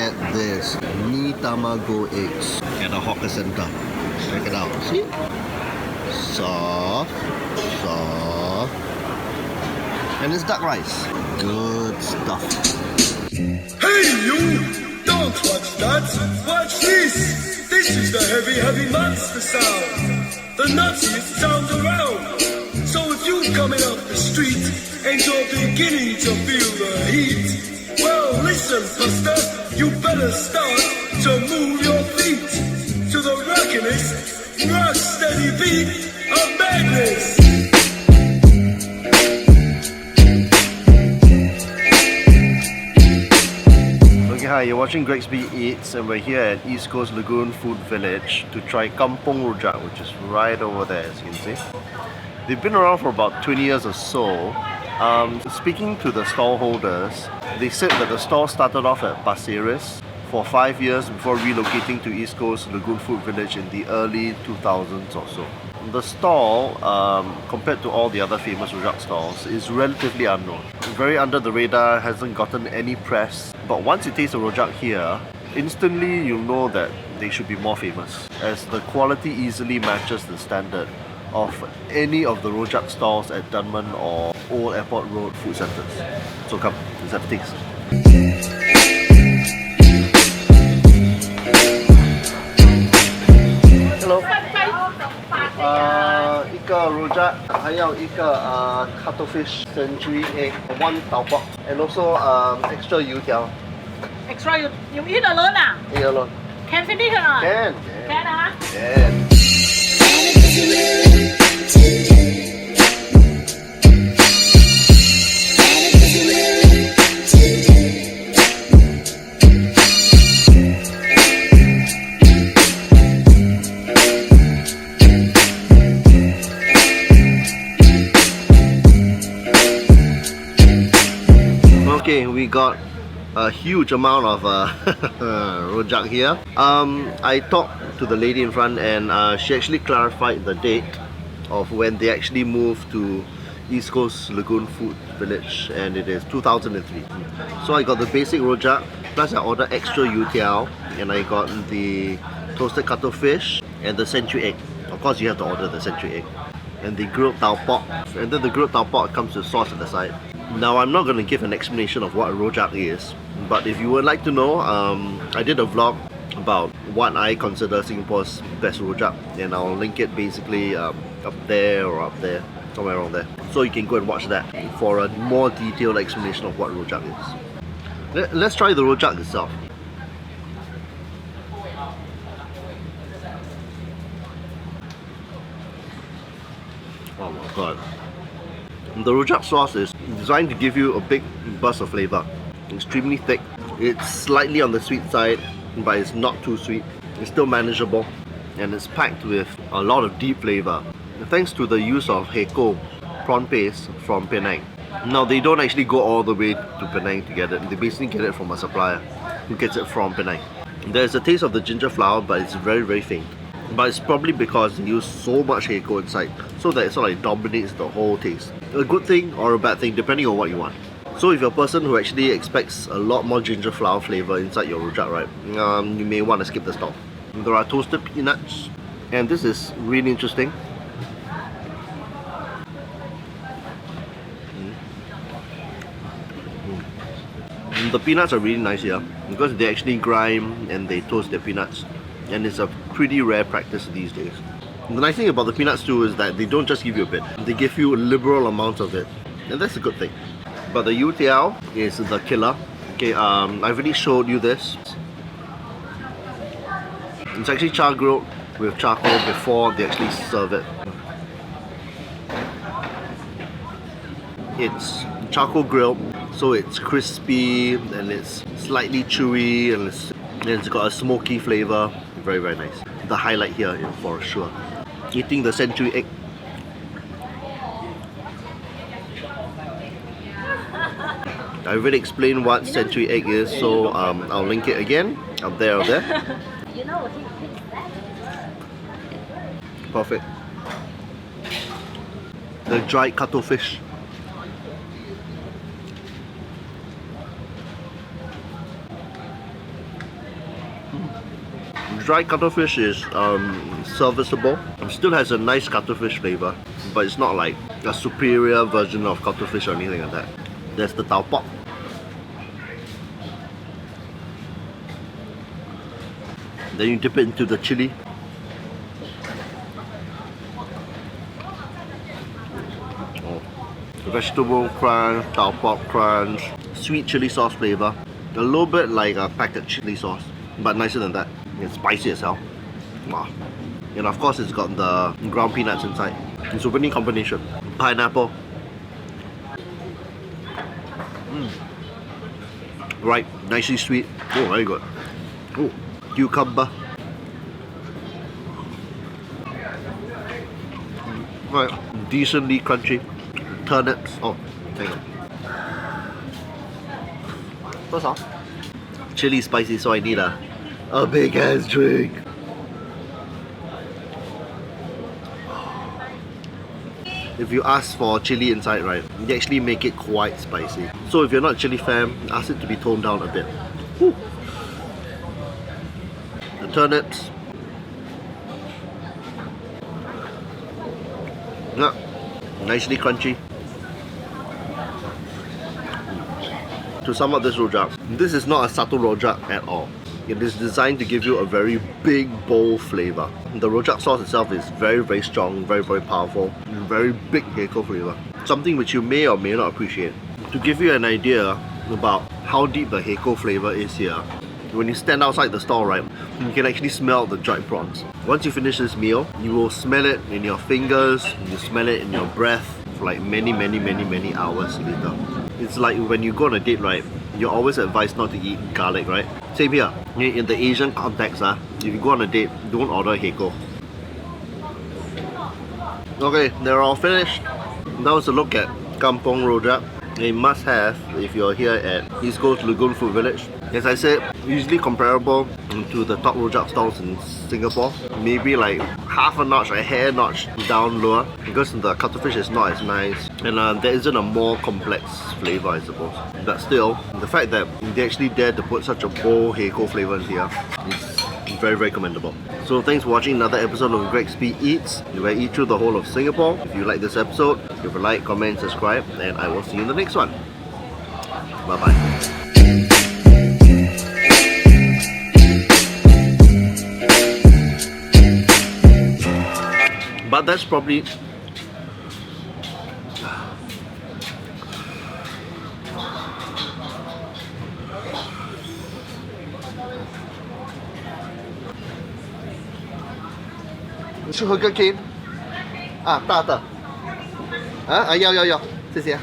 get this mee tamago eggs at a hawker center. Check it out. See? Soft, soft. And it's duck rice. Good stuff. Hey you! Don't watch that! Watch this! This is the heavy, heavy monster sound. The nuttiest sound around. So if you're coming up the street and you're beginning to feel the heat, well listen, buster, you better start to move your feet to the rockiness, rock steady beat of madness. Hi, you're watching Gregsby Eats and we're here at East Coast Lagoon Food Village to try Kampong Rojak, which is right over there, as you can see. They've been around for about 20 years or so. Speaking to the stall holders, they said that the stall started off at Pasir Ris for 5 years before relocating to East Coast Lagoon Food Village in the early 2000s or so. The stall, compared to all the other famous rojak stalls, is relatively unknown. Very under the radar, hasn't gotten any press. But once you taste a rojak here, instantly you'll know that they should be more famous, as the quality easily matches the standard of any of the rojak stalls at Dunman or Old Airport Road food centres. So come, let's have a taste. Hello. 一个 rojak， 还有一个cuttlefish century egg, one tau pok, and also extra 油条. Extra, you eat alone ah? Eat alone. Can finish or not? Can. Can ah? Can. Okay, we got a huge amount of rojak here. I talked to the lady in front and she actually clarified the date of when they actually moved to East Coast Lagoon Food Village, and it is 2003. So I got the basic rojak, plus I ordered extra youtiao, and I got the toasted cuttlefish and the century egg. Of course you have to order the century egg. And the grilled tau pok, and then the grilled tau pok comes with sauce at the side. Now I'm not going to give an explanation of what a rojak is, but if you would like to know, I did a vlog about what I consider Singapore's best rojak, and I'll link it basically up there or up there, somewhere around there. So you can go and watch that for a more detailed explanation of what rojak is. Let's try the rojak itself. Oh my god. The rojak sauce is designed to give you a big burst of flavour. Extremely thick. It's slightly on the sweet side, but it's not too sweet. It's still manageable, and it's packed with a lot of deep flavour, thanks to the use of heko prawn paste from Penang. Now they don't actually go all the way to Penang to get it. They basically get it from a supplier who gets it from Penang. There's a taste of the ginger flower, but it's very, very faint. But it's probably because they use so much heko inside, so that it sort of like dominates the whole taste. A good thing or a bad thing, depending on what you want. So if you're a person who actually expects a lot more ginger flower flavour inside your rojak, right, you may want to skip the stall. There are toasted peanuts, and this is really interesting. The peanuts are really nice here, because they actually grind and they toast their peanuts. And it's a pretty rare practice these days. The nice thing about the peanuts too is that they don't just give you a bit, they give you liberal amounts of it, and that's a good thing. But the youtiao is the killer. Okay, I've already showed you this. It's actually char grilled with charcoal before they actually serve it. It's charcoal grilled, so it's crispy and it's slightly chewy, and it's got a smoky flavour. Very, very nice. The highlight here, for sure. Eating the century egg. I already explained what century egg is, so I'll link it again. Up there, up there. Perfect. The dried cuttlefish. Dried cuttlefish is serviceable. It still has a nice cuttlefish flavor, but it's not like a superior version of cuttlefish or anything like that. There's the tau pok. Then you dip it into the chili. Oh. Vegetable crunch, tau pok crunch, sweet chili sauce flavor. A little bit like a packet chili sauce, but nicer than that. It's spicy as hell. Wow. And of course it's got the ground peanuts inside. It's a winning combination. Pineapple. Right, nicely sweet. Oh, very good. Oh, cucumber. Right, decently crunchy. Turnips. Oh, hang on. What's up? Chili spicy, so I need a big ass drink. If you ask for chili inside, right, they actually make it quite spicy. So if you're not a chili fan, ask it to be toned down a bit. Woo. The turnips. Yeah, nicely crunchy. To sum up this rojak, this is not a subtle rojak at all. It is designed to give you a very big, bold flavor. The rojak sauce itself is very strong, very powerful, and very big Heiko flavor. Something which you may or may not appreciate. To give you an idea about how deep the Heiko flavor is here, when you stand outside the store, right, you can actually smell the dried prawns. Once you finish this meal, you will smell it in your fingers, you smell it in your breath for like many hours later. It's like when you go on a date, right, you're always advised not to eat garlic, right? Same here. In the Asian context, if you go on a date, don't order Heiko. Okay, they're all finished. That was a look at Kampong Rojak. A must-have if you're here at East Coast Lagoon Food Village. As I said, usually comparable to the top rojak stalls in Singapore. Maybe like half a notch, a hair notch down lower, because the cuttlefish is not as nice and there isn't a more complex flavor, I suppose. But still, the fact that they actually dared to put such a bold Heiko flavor in here is very commendable. So thanks for watching another episode of Greg Speed Eats, where I eat through the whole of Singapore. If you like this episode, give a like, comment, subscribe, and I will see you in the next one. Bye bye. But that's probably你去喝个 K 啊，大的啊，要，谢谢。